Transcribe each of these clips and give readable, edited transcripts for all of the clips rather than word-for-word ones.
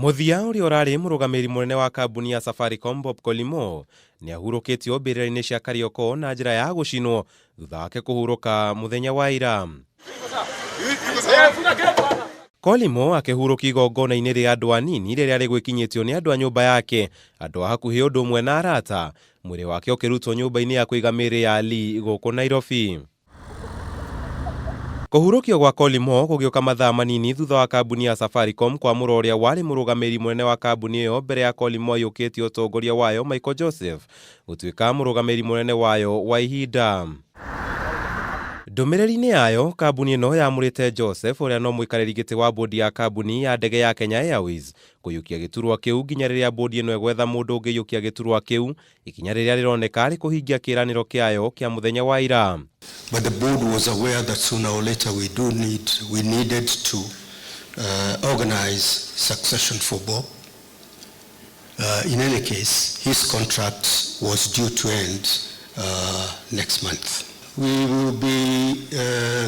Muthenya uria urari murugamiriri munene wa kambuni ya Safaricom Bob Collymore niahurukitio mbirira-ini cia Kariokor na njira ya gucinwo thutha wake kuhuruka muthenya wa ira. Collymore akihurukia igongona-ini ria andu anini riria rigwikinyitio ni andu a nyumba yake, andu a hakuhi undu umwe na arata. Mwiri wake ukirutwo nyumba-ini ya kuiga miiri ya riri guku Nairobi. Kuhurukio gwa Collymore kugioka mathaa manini thutha wa kambuni ya Safaricom kwamũra uria wari murugamiriri munene wa kambuni iyo mbere ya Collymore yukitio utongoria wayo Michael Joseph gutuika murugamiriri munene wayo wa ihinda. Ndumiriri-ini yayo, kambuni ino yamurite Joseph uria no muikariri giti wa bodi ya kambuni ya ndege ya Kenya Airways kuyukia giturwa kiu nginya riria bodi ino egwetha mundu ungiyukia giturwa kiu, ikinya riria rironeka ri kuhingia kiraniro kiayo kia muthenya wa ira. But the board was aware that sooner or later we needed to organize succession for Bob. In any case, his contract was due to end next month. We will be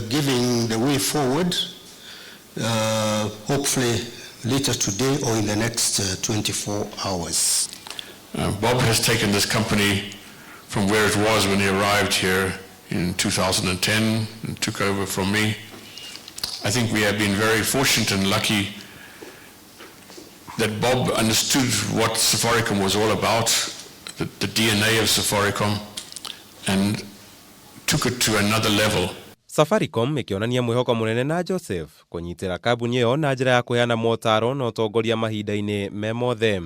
giving the way forward, hopefully later today or in the next 24 hours. Bob has taken this company from where it was when he arrived here in 2010 and took over from me. I think we have been very fortunate and lucky that Bob understood what Safaricom was all about, the DNA of Safaricom, and took it to another level. Safaricom ikionania mwihoko munene na Joseph kunyitira kambuni iyo na njira ya kuheana motaro na utongoria mahinda-ini me mothe.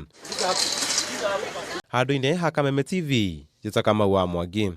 Handu-ini ha Kameme TV, njita Kamau wa Mwangi.